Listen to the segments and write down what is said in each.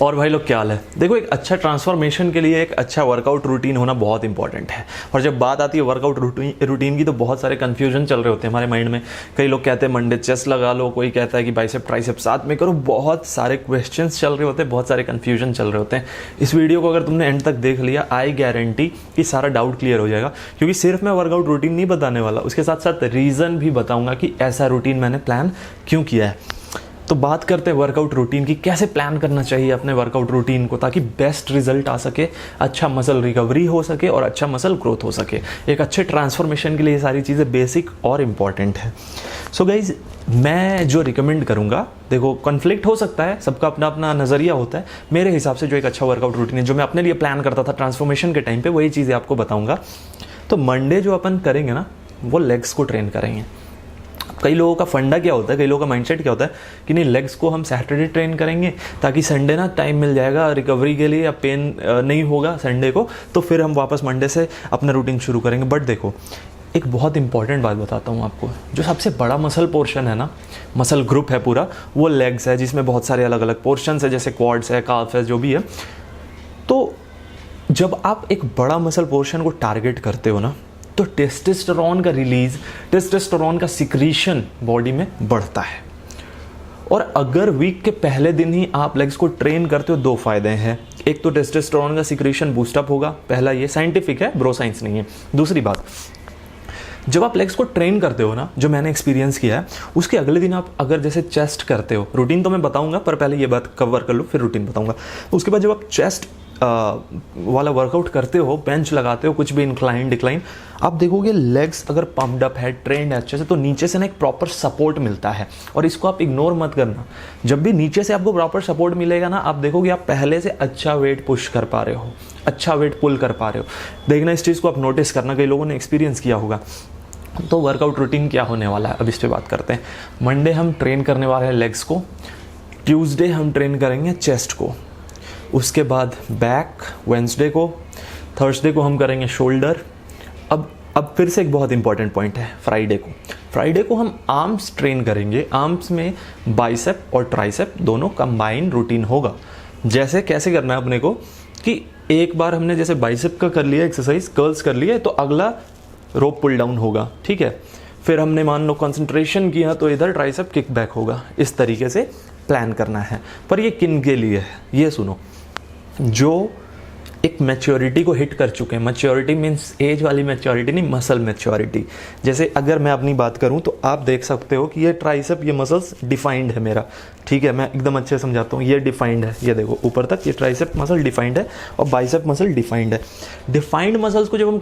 और भाई लोग क्या हाल है। देखो, एक अच्छा ट्रांसफॉर्मेशन के लिए एक अच्छा वर्कआउट रूटीन होना बहुत इंपॉर्टेंट है। और जब बात आती है वर्कआउट रूटीन की तो बहुत सारे कन्फ्यूजन चल रहे होते हैं हमारे माइंड में। कई लोग कहते हैं मंडे चेस्ट लगा लो, कोई कहता है कि बाइसेप ट्राइसेप साथ में करो। बहुत सारे क्वेश्चंस चल रहे होते हैं, बहुत सारे कन्फ्यूजन चल रहे होते हैं। इस वीडियो को अगर तुमने एंड तक देख लिया, आई गारंटी कि सारा डाउट क्लियर हो जाएगा। क्योंकि सिर्फ मैं वर्कआउट रूटीन नहीं बताने वाला, उसके साथ साथ रीज़न भी बताऊंगा कि ऐसा रूटीन मैंने प्लान क्यों किया है। तो बात करते हैं वर्कआउट रूटीन की, कैसे प्लान करना चाहिए अपने वर्कआउट रूटीन को ताकि बेस्ट रिजल्ट आ सके, अच्छा मसल रिकवरी हो सके और अच्छा मसल ग्रोथ हो सके। एक अच्छे ट्रांसफॉर्मेशन के लिए ये सारी चीज़ें बेसिक और इम्पॉर्टेंट है। सो गाइज, मैं जो रिकमेंड करूँगा, देखो कॉन्फ्लिक्ट हो सकता है, सबका अपना अपना नज़रिया होता है। मेरे हिसाब से जो एक अच्छा वर्कआउट रूटीन है, जो मैं अपने लिए प्लान करता था ट्रांसफॉर्मेशन के टाइम पे, वही चीज़ें आपको बताऊँगा। तो मंडे जो अपन करेंगे ना, वो लेग्स को ट्रेन करेंगे। कई लोगों का फंडा क्या होता है, कई लोगों का माइंडसेट क्या होता है कि नहीं, लेग्स को हम सैटरडे ट्रेन करेंगे ताकि संडे ना टाइम मिल जाएगा रिकवरी के लिए, या पेन नहीं होगा संडे को, तो फिर हम वापस मंडे से अपना रूटीन शुरू करेंगे। बट देखो, एक बहुत इंपॉर्टेंट बात बताता हूँ आपको। जो सबसे बड़ा मसल पोर्शन है ना, मसल ग्रुप है पूरा, वो लेग्स है, जिसमें बहुत सारे अलग अलग पोर्शन है, जैसे क्वाड्स है, काफ है, जो भी है। तो जब आप एक बड़ा मसल पोर्शन को टारगेट करते हो ना, तो टेस्टोस्टेरोन का रिलीज, टेस्टोस्टेरोन का सिक्रीशन बॉडी में बढ़ता है। और अगर वीक के पहले दिन ही आप लेग्स को ट्रेन करते हो, दो फायदे हैं। एक तो टेस्टोस्टेरोन का सिक्रीशन बूस्टअप होगा, पहला ये साइंटिफिक है, ब्रो साइंस नहीं है। दूसरी बात, जब आप लेग्स को ट्रेन करते हो ना, जो मैंने एक्सपीरियंस किया है, उसके अगले दिन आप अगर जैसे चेस्ट करते हो, रूटीन तो मैं बताऊंगा पर पहले ये बात कवर कर लो, फिर रूटीन बताऊंगा। उसके बाद जब आप चेस्ट वाला वर्कआउट करते हो, बेंच लगाते हो, कुछ भी इंक्लाइन डिक्लाइन, आप देखोगे लेग्स अगर पम्प्ड अप है, ट्रेंड है अच्छे से, तो नीचे से ना एक प्रॉपर सपोर्ट मिलता है। और इसको आप इग्नोर मत करना। जब भी नीचे से आपको प्रॉपर सपोर्ट मिलेगा ना, आप देखोगे आप पहले से अच्छा वेट पुश कर पा रहे हो, अच्छा वेट पुल कर पा रहे हो। देखना, इस चीज़ को आप नोटिस करना, कई लोगों ने एक्सपीरियंस किया होगा। तो वर्कआउट रूटीन क्या होने वाला है, अब इस पर बात करते हैं। मंडे हम ट्रेन करने वाले हैं लेग्स को, ट्यूसडे हम ट्रेन करेंगे चेस्ट को, उसके बाद बैक वेंसडे को, थर्सडे को हम करेंगे शोल्डर। अब फिर से एक बहुत इंपॉर्टेंट पॉइंट है, फ्राइडे को हम आर्म्स ट्रेन करेंगे। आर्म्स में बाइसेप और ट्राइसेप दोनों कंबाइन रूटीन होगा। जैसे कैसे करना है अपने को कि एक बार हमने जैसे बाइसेप का कर लिया एक्सरसाइज, कर्ल्स कर लिए, तो अगला रोप पुल डाउन होगा, ठीक है। फिर हमने मान लो कंसंट्रेशन किया तो इधर ट्राइसेप किक बैक होगा। इस तरीके से प्लान करना है। पर ये किन के लिए है, ये सुनो। जो एक मैच्योरिटी को हिट कर चुके हैं, मैच्योरिटी मीन्स एज वाली मैच्योरिटी नहीं, मसल मैच्योरिटी। जैसे अगर मैं अपनी बात करूं तो आप देख सकते हो कि ये ट्राइसेप, ये मसल्स डिफाइंड है मेरा, ठीक है। मैं एकदम अच्छे से समझाता हूँ, ये डिफाइंड है, ये देखो ऊपर तक ये ट्राइसेप मसल डिफाइंड है और बाइसेप मसल डिफाइंड है। डिफाइंड मसल्स को जब हम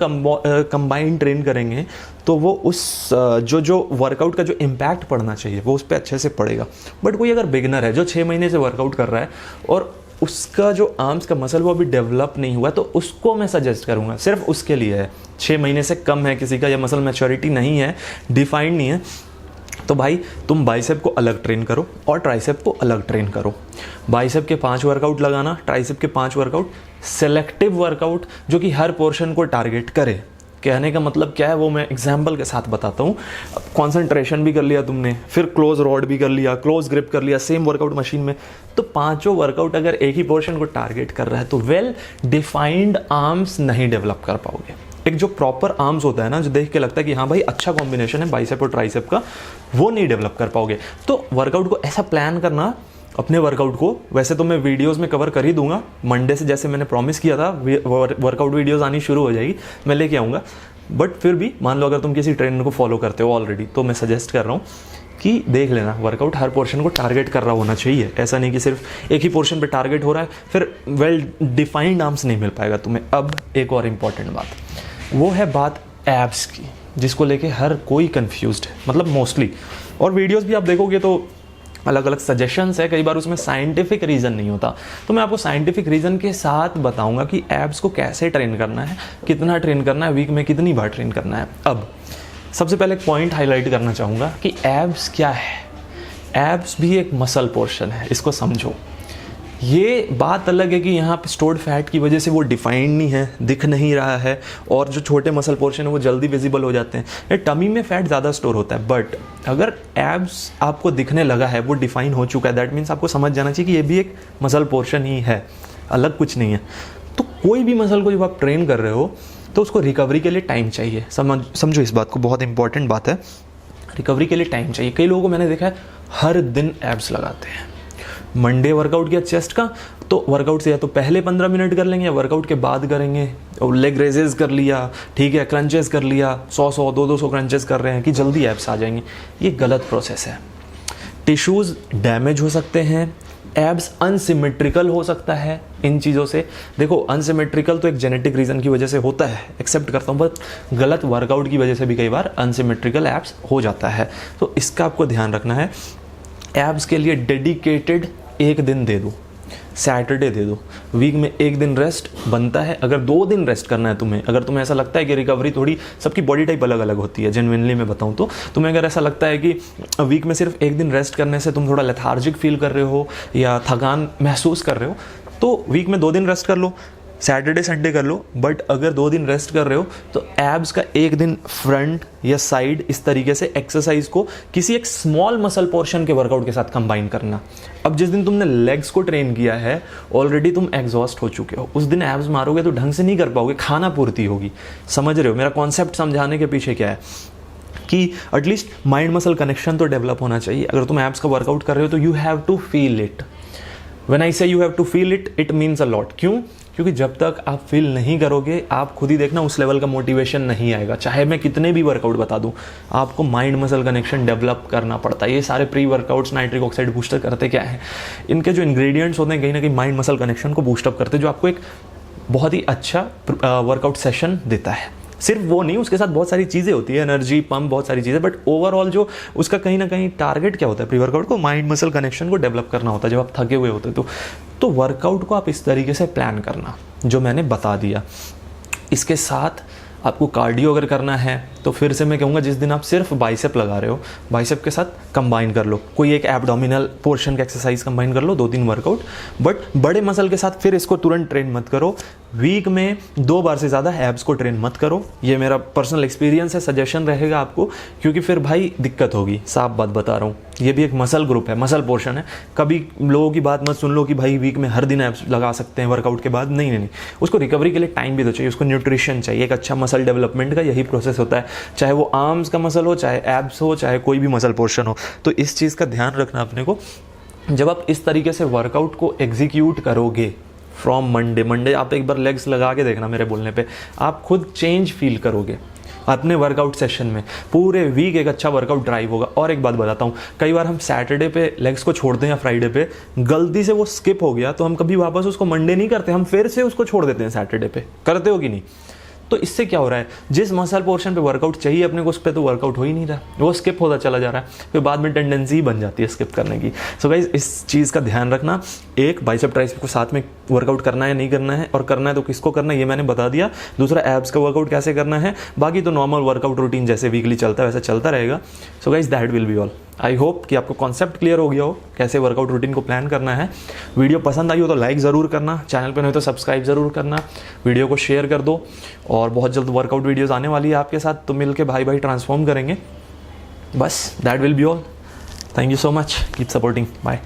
कंबाइन ट्रेन करेंगे तो वो उस जो वर्कआउट का जो इम्पैक्ट पड़ना चाहिए वो उस पर अच्छे से पड़ेगा। बट कोई अगर बिगनर है जो 6 महीने से वर्कआउट कर रहा है और उसका जो आर्म्स का मसल वो अभी डेवलप नहीं हुआ, तो उसको मैं सजेस्ट करूंगा, सिर्फ उसके लिए है। 6 महीने से कम है किसी का, या मसल मैच्योरिटी नहीं है, डिफाइंड नहीं है, तो भाई तुम बाइसेप को अलग ट्रेन करो और ट्राइसेप को अलग ट्रेन करो। बाइसेप के 5 वर्कआउट लगाना, ट्राइसेप के 5 वर्कआउट, सेलेक्टिव वर्कआउट जो कि हर पोर्शन को टारगेट करे। कहने का मतलब क्या है वो मैं एग्जाम्पल के साथ बताता हूँ। कॉन्सेंट्रेशन भी कर लिया तुमने, फिर क्लोज रॉड भी कर लिया, क्लोज ग्रिप कर लिया, सेम वर्कआउट मशीन में, तो पांचों वर्कआउट अगर एक ही पोर्शन को टारगेट कर रहा है तो वेल डिफाइंड आर्म्स नहीं डेवलप कर पाओगे। एक जो प्रॉपर आर्म्स होता है ना, जो देख के लगता है कि हाँ भाई अच्छा कॉम्बिनेशन है बाइसेप और ट्राइसेप का, वो नहीं डेवलप कर पाओगे। तो वर्कआउट को ऐसा प्लान करना अपने वर्कआउट को। वैसे तो मैं वीडियोस में कवर कर ही दूंगा, मंडे से जैसे मैंने प्रॉमिस किया था वर्कआउट वीडियोस आनी शुरू हो जाएगी, मैं लेके आऊँगा। बट फिर भी मान लो अगर तुम किसी ट्रेनर को फॉलो करते हो ऑलरेडी, तो मैं सजेस्ट कर रहा हूँ कि देख लेना वर्कआउट हर पोर्शन को टारगेट कर रहा होना चाहिए। ऐसा नहीं कि सिर्फ एक ही पोर्शन पे टारगेट हो रहा है, फिर वेल डिफाइंड आर्म्स नहीं मिल पाएगा तुम्हें। अब एक और इम्पॉर्टेंट बात, वो है बात एब्स की, जिसको लेके हर कोई कंफ्यूज्ड है, मतलब मोस्टली। और वीडियोस भी आप देखोगे तो अलग अलग सजेशंस है, कई बार उसमें साइंटिफिक रीज़न नहीं होता। तो मैं आपको साइंटिफिक रीज़न के साथ बताऊंगा कि एब्स को कैसे ट्रेन करना है, कितना ट्रेन करना है, वीक में कितनी बार ट्रेन करना है। अब सबसे पहले एक पॉइंट हाईलाइट करना चाहूँगा कि एब्स क्या है। एब्स भी एक मसल पोर्शन है, इसको समझो। ये बात अलग है कि यहाँ पे स्टोर्ड फैट की वजह से वो डिफाइंड नहीं है, दिख नहीं रहा है, और जो छोटे मसल पोर्शन है वो जल्दी विजिबल हो जाते हैं। ये टमी में फैट ज़्यादा स्टोर होता है। बट अगर एब्स आपको दिखने लगा है, वो डिफाइन हो चुका है, दैट मीन्स आपको समझ जाना चाहिए कि ये भी एक मसल पोर्शन ही है, अलग कुछ नहीं है। तो कोई भी मसल को जब आप ट्रेन कर रहे हो तो उसको रिकवरी के लिए टाइम चाहिए। समझो इस बात को, बहुत इंपॉर्टेंट बात है। रिकवरी के लिए टाइम चाहिए। कई लोगों को मैंने देखा है हर दिन एब्स लगाते हैं। मंडे वर्कआउट किया चेस्ट का, तो वर्कआउट से या तो पहले 15 मिनट कर लेंगे या वर्कआउट के बाद करेंगे, और लेग रेजेस कर लिया, ठीक है, क्रंचेस कर लिया, 100 200 क्रंचेस कर रहे हैं कि जल्दी एब्स आ जाएंगे। ये गलत प्रोसेस है। टिश्यूज़ डैमेज हो सकते हैं, एब्स अनसिमेट्रिकल हो सकता है इन चीज़ों से। देखो, अनसिमेट्रिकल तो एक जेनेटिक रीज़न की वजह से होता है, एक्सेप्ट करता हूँ, बट गलत वर्कआउट की वजह से भी कई बार अनसिमेट्रिकल एब्स हो जाता है। तो इसका आपको ध्यान रखना है। एब्स के लिए डेडिकेटेड एक दिन दे दो, सैटरडे दे दो। वीक में एक दिन रेस्ट बनता है। अगर 2 दिन रेस्ट करना है तुम्हें, अगर तुम्हें ऐसा लगता है कि रिकवरी थोड़ी, सबकी बॉडी टाइप अलग अलग होती है, जेन्युइनली मैं बताऊं तो तुम्हें अगर ऐसा लगता है कि वीक में सिर्फ एक दिन रेस्ट करने से तुम थोड़ा लेथार्जिक फील कर रहे हो या थकान महसूस कर रहे हो, तो वीक में 2 दिन रेस्ट कर लो, सैटरडे संडे कर लो। बट अगर 2 दिन रेस्ट कर रहे हो तो एब्स का एक दिन फ्रंट या साइड, इस तरीके से एक्सरसाइज को किसी एक स्मॉल मसल पोर्शन के वर्कआउट के साथ कंबाइन करना। अब जिस दिन तुमने लेग्स को ट्रेन किया है, ऑलरेडी तुम एग्जॉस्ट हो चुके हो, उस दिन एब्स मारोगे तो ढंग से नहीं कर पाओगे, खाना पूर्ति होगी। समझ रहे हो मेरा कॉन्सेप्ट? समझाने के पीछे क्या है कि एटलीस्ट माइंड मसल कनेक्शन तो डेवलप होना चाहिए। अगर तुम एब्स का वर्कआउट कर रहे हो तो you have to feel it. When I say you have to feel it, it means a lot. क्यों? क्योंकि जब तक आप फील नहीं करोगे, आप खुद ही देखना उस लेवल का मोटिवेशन नहीं आएगा। चाहे मैं कितने भी वर्कआउट बता दूं, आपको माइंड मसल कनेक्शन डेवलप करना पड़ता है। ये सारे pre workouts nitric oxide booster करते क्या है? इनके जो इंग्रेडिएंट्स होते हैं कहीं ना कहीं माइंड मसल कनेक्शन को बूस्टअप करते हैं, जो आपको एक बहुत ही अच्छा वर्कआउट सेशन देता है। सिर्फ वो नहीं, उसके साथ बहुत सारी चीज़ें होती है, एनर्जी पम्प, बहुत सारी चीज़ें। बट ओवरऑल जो उसका कहीं ना कहीं टारगेट क्या होता है प्री वर्कआउट को, माइंड मसल कनेक्शन को डेवलप करना होता है जब आप थके हुए होते हैं। तो वर्कआउट को आप इस तरीके से प्लान करना जो मैंने बता दिया। इसके साथ आपको कार्डियो अगर करना है तो फिर से मैं कहूँगा जिस दिन आप सिर्फ बाइसेप लगा रहे हो, बाइसेप के साथ कंबाइन कर लो, कोई एक एब्डोमिनल पोर्शन का एक्सरसाइज कंबाइन कर लो, 2-3 वर्कआउट। बट बड़े मसल के साथ फिर इसको तुरंत ट्रेन मत करो। वीक में 2 बार से ज़्यादा एब्स को ट्रेन मत करो। ये मेरा पर्सनल एक्सपीरियंस है, सजेशन रहेगा आपको, क्योंकि फिर भाई दिक्कत होगी। साफ बात बता रहा हूँ, ये भी एक मसल ग्रुप है, मसल पोर्शन है। कभी लोगों की बात मत सुन लो कि भाई वीक में हर दिन एब्स लगा सकते हैं वर्कआउट के बाद। नहीं, उसको रिकवरी के लिए टाइम भी तो चाहिए, उसको न्यूट्रिशन चाहिए। एक अच्छा मसल डेवलपमेंट का यही प्रोसेस होता है, चाहे वो आर्म्स का मसल हो, चाहे एब्स हो, चाहे कोई भी मसल पोर्शन हो। तो इस चीज़ का ध्यान रखना अपने को। जब आप इस तरीके से वर्कआउट को एग्जीक्यूट करोगे फ्रॉम मंडे आप एक बार लेग्स लगा के देखना, मेरे बोलने पे आप खुद चेंज फील करोगे अपने वर्कआउट सेशन में। पूरे वीक एक अच्छा वर्कआउट ड्राइव होगा। और एक बात बताता हूँ, कई बार हम सैटरडे पे लेग्स को छोड़ते हैं या फ्राइडे पे, गलती से वो स्किप हो गया तो हम कभी वापस उसको मंडे नहीं करते, हम फिर से उसको छोड़ देते हैं सैटरडे पे। करते हो कि नहीं? तो इससे क्या हो रहा है, जिस मसल पोर्शन पे वर्कआउट चाहिए अपने को, उस पर तो वर्कआउट हो ही नहीं रहा, वो स्किप होता चला जा रहा है। फिर बाद में टेंडेंसी बन जाती है स्किप करने की। सो गाइस, इस चीज़ का ध्यान रखना। एक, बाइसेप ट्राइसेप को साथ में वर्कआउट करना है, नहीं करना है, और करना है तो किसको करना है ये मैंने बता दिया। दूसरा, एब्स का वर्कआउट कैसे करना है। बाकी तो नॉर्मल वर्कआउट रूटीन जैसे वीकली चलता है वैसा चलता रहेगा। So guys, that will be all. I hope कि आपको कॉन्सेप्ट क्लियर हो गया हो कैसे वर्कआउट रूटीन को प्लान करना है। वीडियो पसंद आई हो तो लाइक ज़रूर करना, चैनल पर नहीं तो सब्सक्राइब ज़रूर करना, वीडियो को शेयर कर दो। और बहुत जल्द वर्कआउट वीडियोस आने वाली है आपके साथ, तो मिलके भाई ट्रांसफॉर्म करेंगे। बस that will be all. Thank you so much, keep supporting, bye.